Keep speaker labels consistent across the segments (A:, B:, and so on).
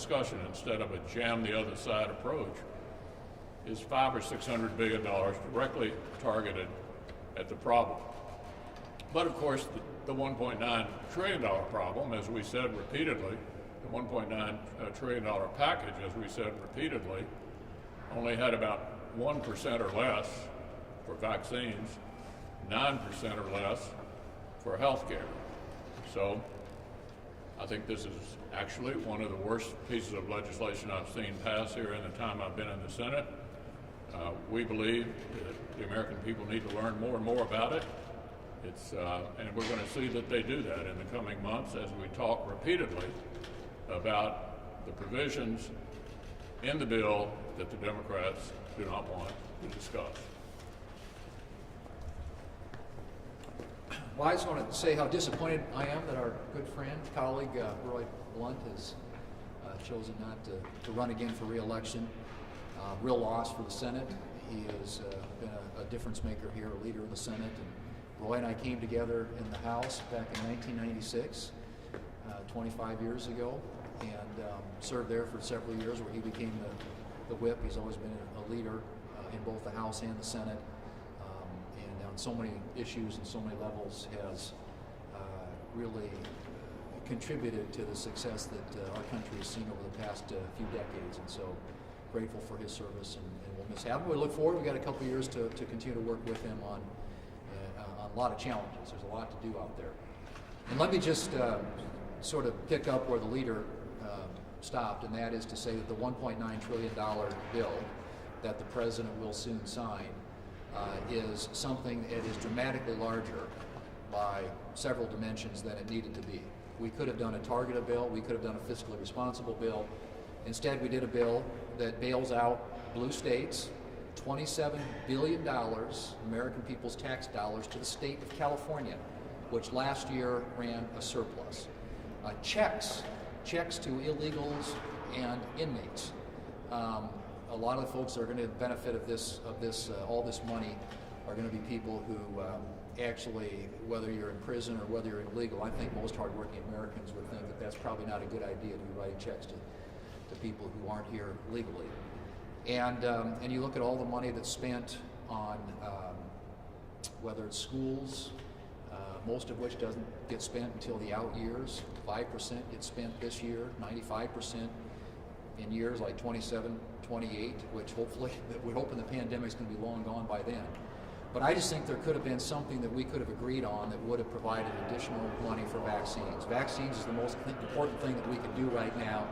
A: discussion instead of a jam the other side approach, is $500 or $600 billion directly targeted at the problem. But of course, the $1.9 trillion problem, as we said repeatedly, the $1.9 trillion package, as we said repeatedly, only had about 1% or less for vaccines, 9% or less for health care. So I think this is actually one of the worst pieces of legislation I've seen pass here in the time I've been in the Senate. We believe that the American people need to learn more and more about it. And we're going to see that they do that in the coming months as we talk repeatedly about the provisions in the bill that the Democrats do not want to discuss.
B: Well, I just want to say how disappointed I am that our good friend, colleague, Roy Blunt has chosen not to run again for re-election. Real loss for the Senate. He has been a difference maker here, a leader of the Senate. And Roy and I came together in the House back in 1996, 25 years ago, and served there for several years where he became the whip. He's always been a leader in both the House and the Senate. And on so many issues and so many levels has really contributed to the success that our country has seen over the past few decades. And so grateful for his service, and we'll miss having him. We look forward. We've got a couple of years to continue to work with him on a lot of challenges. There's a lot to do out there. And let me just sort of pick up where the leader stopped, and that is to say that the $1.9 trillion bill that the president will soon sign is something that is dramatically larger by several dimensions than it needed to be. We could have done a targeted bill. We could have done a fiscally responsible bill. Instead, we did a bill that bails out blue states, $27 billion, American people's tax dollars, to the state of California, which last year ran a surplus. Checks to illegals and inmates. A lot of the folks that are going to benefit of this, all this money, are going to be people who actually, whether you're in prison or whether you're illegal, I think most hardworking Americans would think that that's probably not a good idea to be writing checks to people who aren't here legally. And you look at all the money that's spent on whether it's schools, most of which doesn't get spent until the out years. 5% gets spent this year, 95% in years like 27, 28, which hopefully, we're hoping the pandemic's going to be long gone by then. But I just think there could have been something that we could have agreed on that would have provided additional money for vaccines. Vaccines is the most important thing that we could do right now,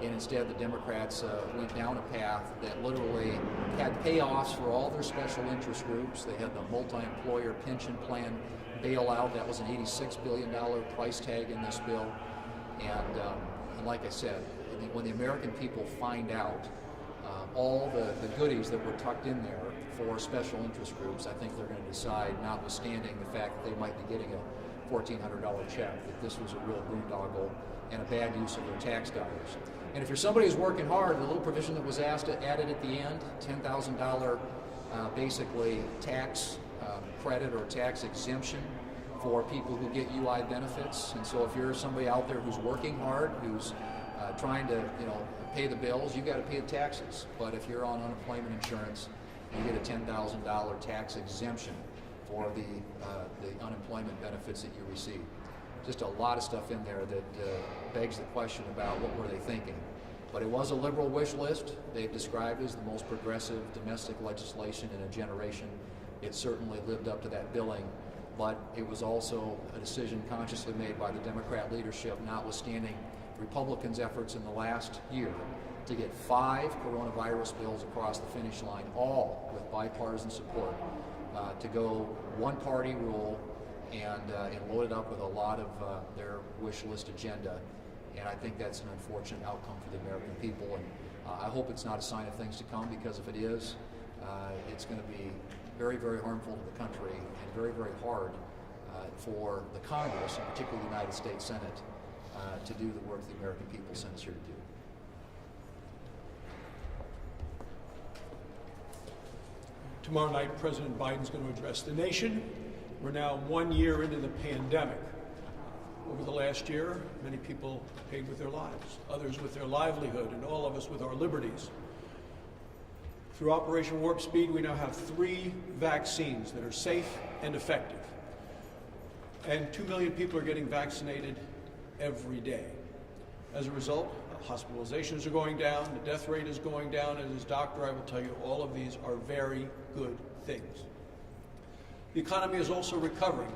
B: and instead the Democrats went down a path that literally had payoffs for all their special interest groups. They had the multi-employer pension plan bailout. That was an $86 billion price tag in this bill. And like I said, when the American people find out all the goodies that were tucked in there for special interest groups, I think they're going to decide, notwithstanding the fact that they might be getting a $1,400 check, that this was a real boondoggle and a bad use of their tax dollars. And if you're somebody who's working hard, the little provision that was added at the end, $10,000 basically tax credit or tax exemption for people who get UI benefits. And so if you're somebody out there who's working hard, who's trying to pay the bills, you've got to pay the taxes. But if you're on unemployment insurance, you get a $10,000 tax exemption for the unemployment benefits that you receive. Just a lot of stuff in there that begs the question about what were they thinking. But it was a liberal wish list. They've described it as the most progressive domestic legislation in a generation. It certainly lived up to that billing, but it was also a decision consciously made by the Democrat leadership, notwithstanding Republicans' efforts in the last year to get 5 coronavirus bills across the finish line, all with bipartisan support, to go one-party rule and load it up with a lot of their wish list agenda. And I think that's an unfortunate outcome for the American people. And I hope it's not a sign of things to come, because if it is, it's going to be very, very harmful to the country and very, very hard for the Congress, and particularly the United States Senate, to do the work the American people sent us here to do.
C: Tomorrow night, President Biden's going to address the nation. We're now 1 year into the pandemic. over the last year. Many people paid with their lives, others with their livelihood, and all of us with our liberties. Through Operation Warp Speed, we now have 3 vaccines that are safe and effective. And 2 million people are getting vaccinated every day. As a result, hospitalizations are going down, the death rate is going down, and as a doctor, I will tell you all of these are very good things. The economy is also recovering.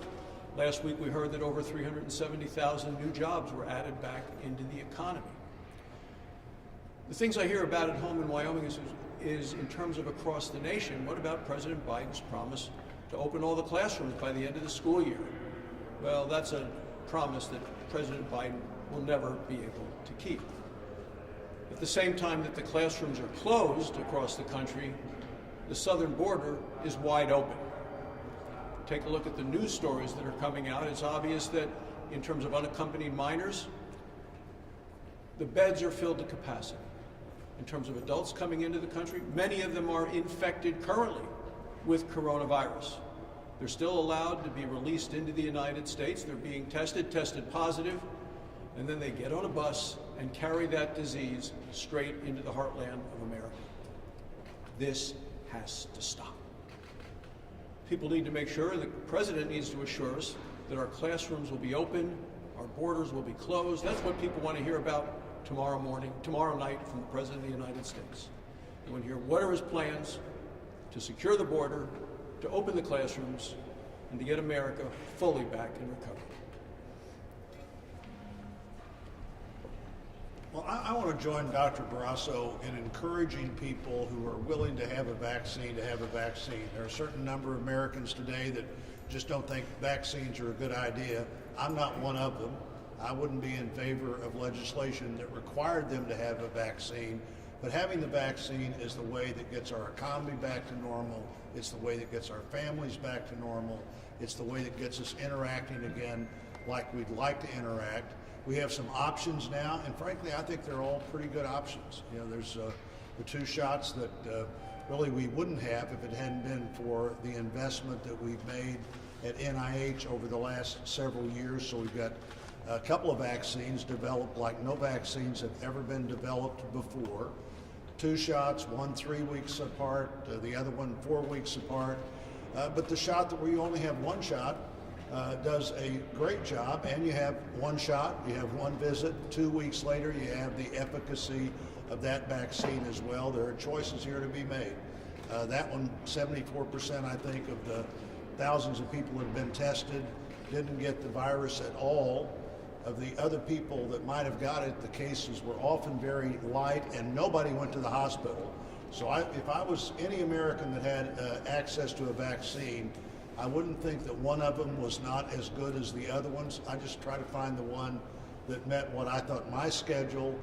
C: Last week we heard that over 370,000 new jobs were added back into the economy. The things I hear about at home in Wyoming is in terms of across the nation, what about President Biden's promise to open all the classrooms by the end of the school year? Well, that's a promise that President Biden will never be able to keep. At the same time that the classrooms are closed across the country, the southern border is wide open. Take a look at the news stories that are coming out. It's obvious that in terms of unaccompanied minors, the beds are filled to capacity. In terms of adults coming into the country, many of them are infected currently with coronavirus. They're still allowed to be released into the United States. They're being tested positive, and then they get on a bus and carry that disease straight into the heartland of America. This has to stop. People need to make sure, the president needs to assure us that our classrooms will be open, our borders will be closed. That's what people want to hear about tomorrow night from the President of the United States. They want to hear what are his plans to secure the border, to open the classrooms, and to get America fully back in recovery.
D: Well, I want to join Dr. Barrasso in encouraging people who are willing to have a vaccine to have a vaccine. There are a certain number of Americans today that just don't think vaccines are a good idea. I'm not one of them. I wouldn't be in favor of legislation that required them to have a vaccine, but having the vaccine is the way that gets our economy back to normal. It's the way that gets our families back to normal. It's the way that gets us interacting again like we'd like to interact. We have some options now, and frankly, I think they're all pretty good options. You know, there's the 2 shots that really we wouldn't have if it hadn't been for the investment that we've made at NIH over the last several years. So we've got a couple of vaccines developed like no vaccines have ever been developed before. 2 shots, one 3 weeks apart, the other one 4 weeks apart. But the shot that we only have 1 shot does a great job, and you have 1 shot, you have 1 visit. 2 weeks later, you have the efficacy of that vaccine as well. There are choices here to be made. That one, 74%, I think, of the thousands of people that have been tested didn't get the virus at all. Of the other people that might have got it, the cases were often very light, and nobody went to the hospital. So if I was any American that had access to a vaccine, I wouldn't think that one of them was not as good as the other ones. I just try to find the one that met what I thought my schedule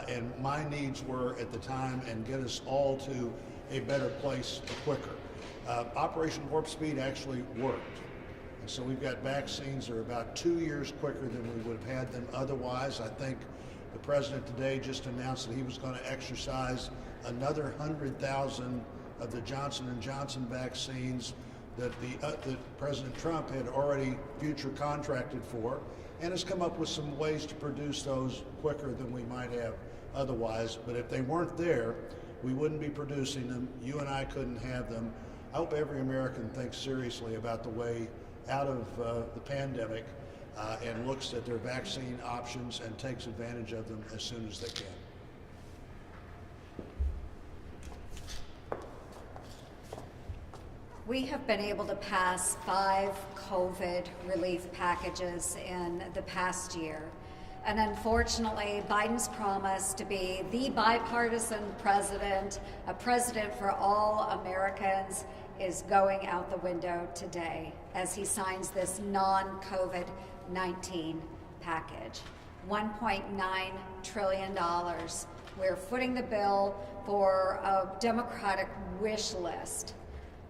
D: and my needs were at the time and get us all to a better place quicker. Operation Warp Speed actually worked. And so we've got vaccines that are about 2 years quicker than we would have had them otherwise. I think the president today just announced that he was going to exercise another 100,000 of the Johnson & Johnson vaccines that President Trump had already future contracted for, and has come up with some ways to produce those quicker than we might have otherwise. But if they weren't there, we wouldn't be producing them. You and I couldn't have them. I hope every American thinks seriously about the way out of the pandemic and looks at their vaccine options and takes advantage of them as soon as they can.
E: We have been able to pass 5 COVID relief packages in the past year. And unfortunately, Biden's promise to be the bipartisan president, a president for all Americans, is going out the window today as he signs this non-COVID-19 package. $1.9 trillion. We're footing the bill for a Democratic wish list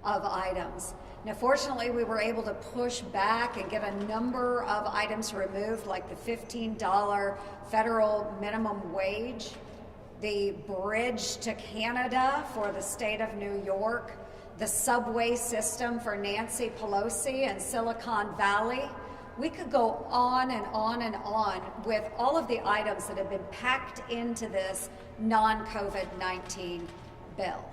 E: of items. Now, fortunately, we were able to push back and get a number of items removed, like the $15 federal minimum wage, the bridge to Canada for the state of New York, the subway system for Nancy Pelosi and Silicon Valley, We could go on and on and on with all of the items that have been packed into this non-COVID-19 bill.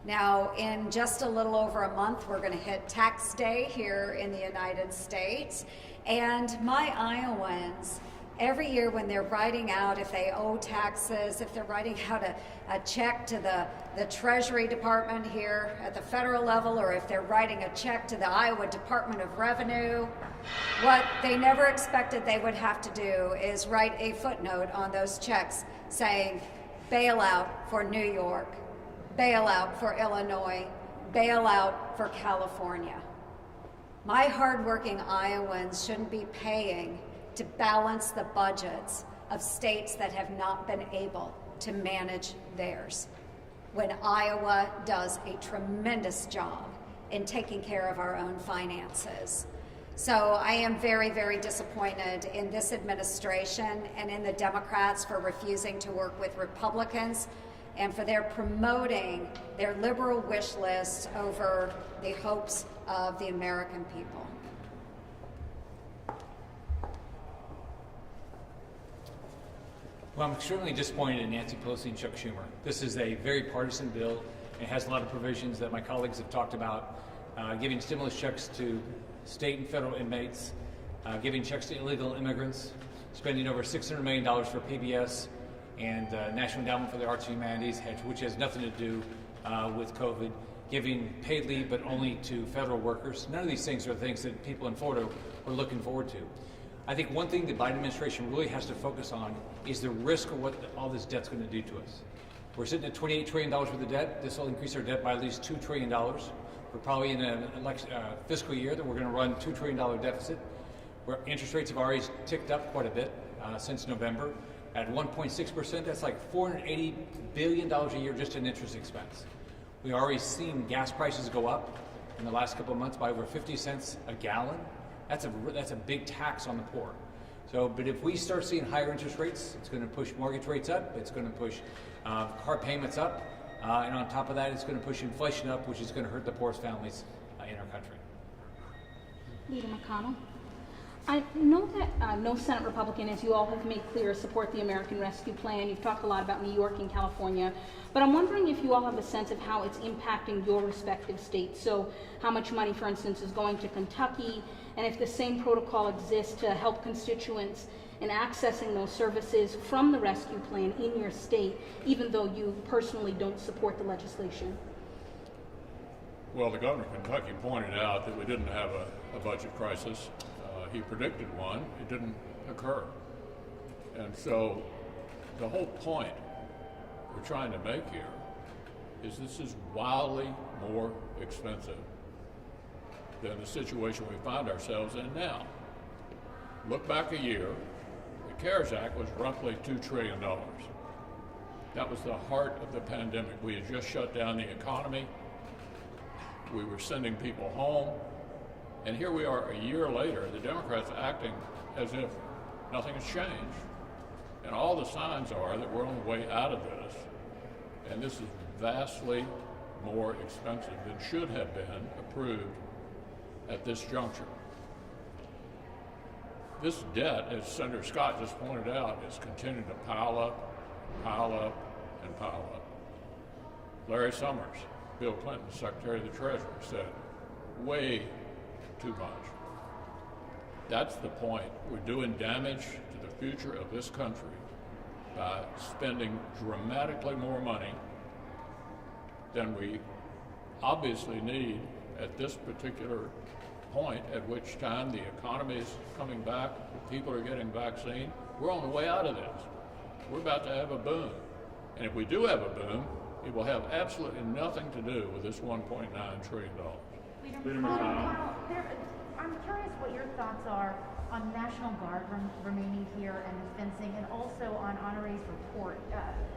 E: Now, in just a little over a month, we're going to hit tax day here in the United States. And my Iowans, every year when they're writing out if they owe taxes, if they're writing out a check to the Treasury Department here at the federal level, or if they're writing a check to the Iowa Department of Revenue, what they never expected they would have to do is write a footnote on those checks saying, bailout for New York, bailout for Illinois, bailout for California. My hardworking Iowans shouldn't be paying to balance the budgets of states that have not been able to manage theirs, when Iowa does a tremendous job in taking care of our own finances. So I am very, very disappointed in this administration and in the Democrats for refusing to work with Republicans and for their promoting their liberal wish list over the hopes of the American people.
F: Well, I'm extremely disappointed in Nancy Pelosi and Chuck Schumer. This is a very partisan bill. It has a lot of provisions that my colleagues have talked about, giving stimulus checks to state and federal inmates, giving checks to illegal immigrants, spending over $600 million for PBS and National Endowment for the Arts and Humanities, which has nothing to do with COVID, giving paid leave but only to federal workers. None of these things are things that people in Florida are looking forward to. I think one thing the Biden administration really has to focus on is the risk of what all this debt's going to do to us. We're sitting at $28 trillion worth of debt. This will increase our debt by at least $2 trillion. We're probably in a fiscal year that we're going to run $2 trillion deficit, where interest rates have already ticked up quite a bit since November. At 1.6%, that's like $480 billion a year just in interest expense. We've already seen gas prices go up in the last couple of months by over 50 cents a gallon. That's a big tax on the poor. So, but if we start seeing higher interest rates, it's going to push mortgage rates up, it's going to push car payments up, and on top of that, it's going to push inflation up, which is going to hurt the poorest families in our country.
G: Leader McConnell. I know that no Senate Republican, as you all have made clear, support the American Rescue Plan. You've talked a lot about New York and California, but I'm wondering if you all have a sense of how it's impacting your respective states. So how much money, for instance, is going to Kentucky, and if the same protocol exists to help constituents in accessing those services from the rescue plan in your state, even though you personally don't support the legislation.
A: Well, the governor of Kentucky pointed out that we didn't have a budget crisis. He predicted one. It didn't occur. And so the whole point we're trying to make here is this is wildly more expensive than the situation we find ourselves in now. Look back a year, the CARES Act was roughly $2 trillion. That was the heart of the pandemic. We had just shut down the economy. We were sending people home. And here we are a year later, the Democrats acting as if nothing has changed. And all the signs are that we're on the way out of this. And this is vastly more expensive than should have been approved at this juncture. This debt, as Senator Scott just pointed out, is continuing to pile up, and pile up. Larry Summers, Bill Clinton's Secretary of the Treasury, said, way too much. That's the point. We're doing damage to the future of this country by spending dramatically more money than we obviously need at this particular point, at which time the economy is coming back, people are getting vaccine. We're on the way out of this. We're about to have a boom. And if we do have a boom, it will have absolutely nothing to do with this $1.9 trillion.
H: Leader McConnell, I'm curious what your thoughts are on National Guard remaining here and the fencing, and also on Honore's report,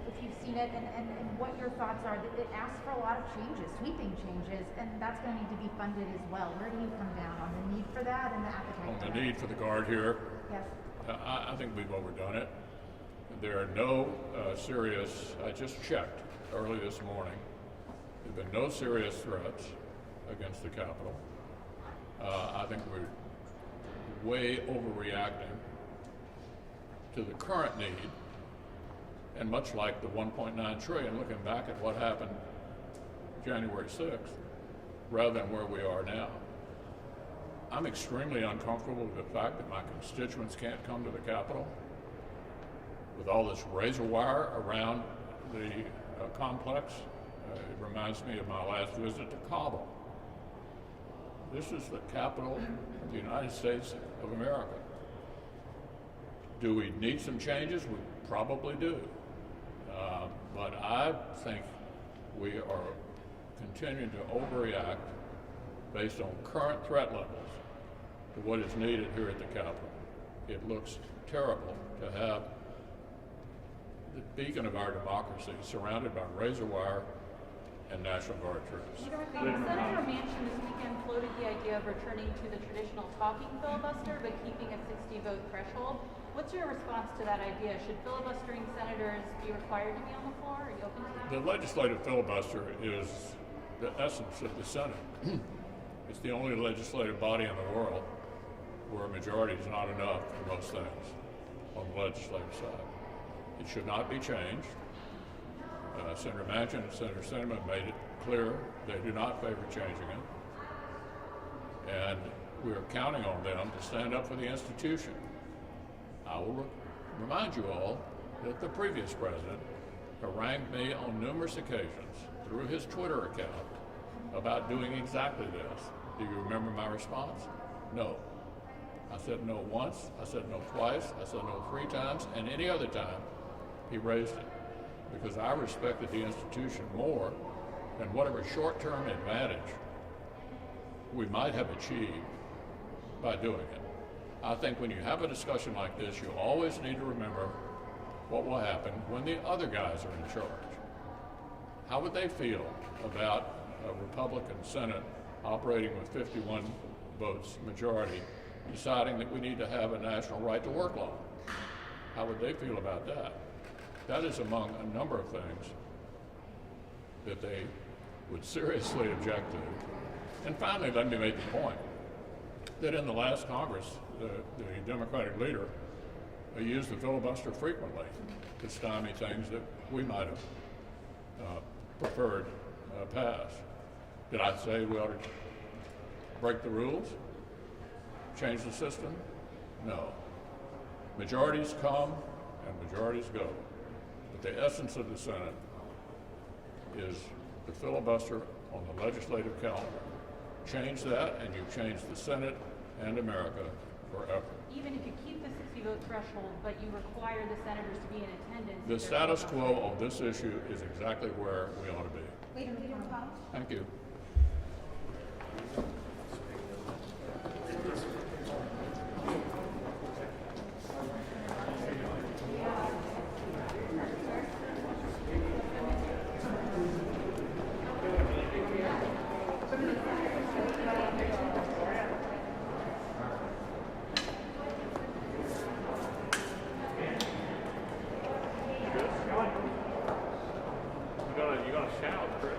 H: if you've seen it, and what your thoughts are. It asks for a lot of changes, sweeping changes, and that's going to need to be funded as well. Where do you come down on the need for that and the appetite for that?
A: On the need for the Guard here?
H: Yes.
A: I think we've overdone it. There are no serious, I just checked early this morning, there have been no serious threats against the Capitol. I think we're way overreacting to the current need, and much like the 1.9 trillion, looking back at what happened January 6th, rather than where we are now. I'm extremely uncomfortable with the fact that my constituents can't come to the Capitol with all this razor wire around the complex. It reminds me of my last visit to Kabul. This is the capital of the United States of America. Do we need some changes? We probably do. But I think we are continuing to overreact based on current threat levels to what is needed here at the Capitol. It looks terrible to have the beacon of our democracy surrounded by razor wire and National Guard troops.
I: Senator Manchin this weekend floated the idea of returning to the traditional talking filibuster but keeping a 60-vote threshold. What's your response to that idea? Should filibustering senators be required to be on the floor? Are you open to that?
A: The legislative filibuster is the essence of the Senate. It's the only legislative body in the world where a majority is not enough for most things on the legislative side. It should not be changed. Senator Manchin and Senator Sinema made it clear they do not favor changing it. And we're counting on them to stand up for the institution. I will remind you all that the previous president harangued me on numerous occasions through his Twitter account about doing exactly this. Do you remember my response? No. I said no once, I said no twice, I said no 3 times, and any other time he raised it. Because I respected the institution more than whatever short-term advantage we might have achieved by doing it. I think when you have a discussion like this, you always need to remember what will happen when the other guys are in charge. How would they feel about a Republican Senate operating with 51 votes majority, deciding that we need to have a national right to work law? How would they feel about that? That is among a number of things that they would seriously object to. And finally, let me make the point that in the last Congress, the Democratic leader used the filibuster frequently to stymie things that we might have preferred pass. Did I say we ought to break the rules? Change the system? No. Majorities come and majorities go. But the essence of the Senate is the filibuster on the legislative calendar. Change that and you've changed the Senate and America forever.
I: Even if you keep the 60-vote threshold, but you require the senators to be in attendance.
A: The status quo of this issue is exactly where we ought to be.
E: Leader McConnell.
A: Thank you.
J: You gonna shout, Chris?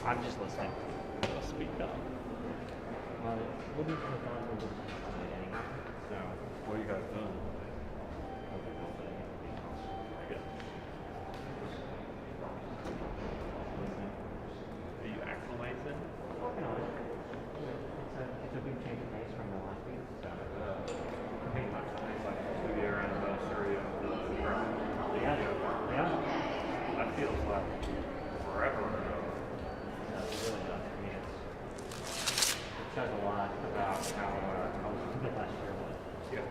K: I'm just listening.
J: Speak up.
K: We'll be put on with it anyhow. So,
J: What do you guys doing?
K: I guess. Listening.
J: Are you acclimating?
K: Working on it. It's a big change of pace from the last week. So, pretty much.
J: It's like the 2-year anniversary of the program.
K: Yeah.
J: That feels like forever ago.
K: It really does. I mean, it says a lot about how the last year was.
J: Yeah.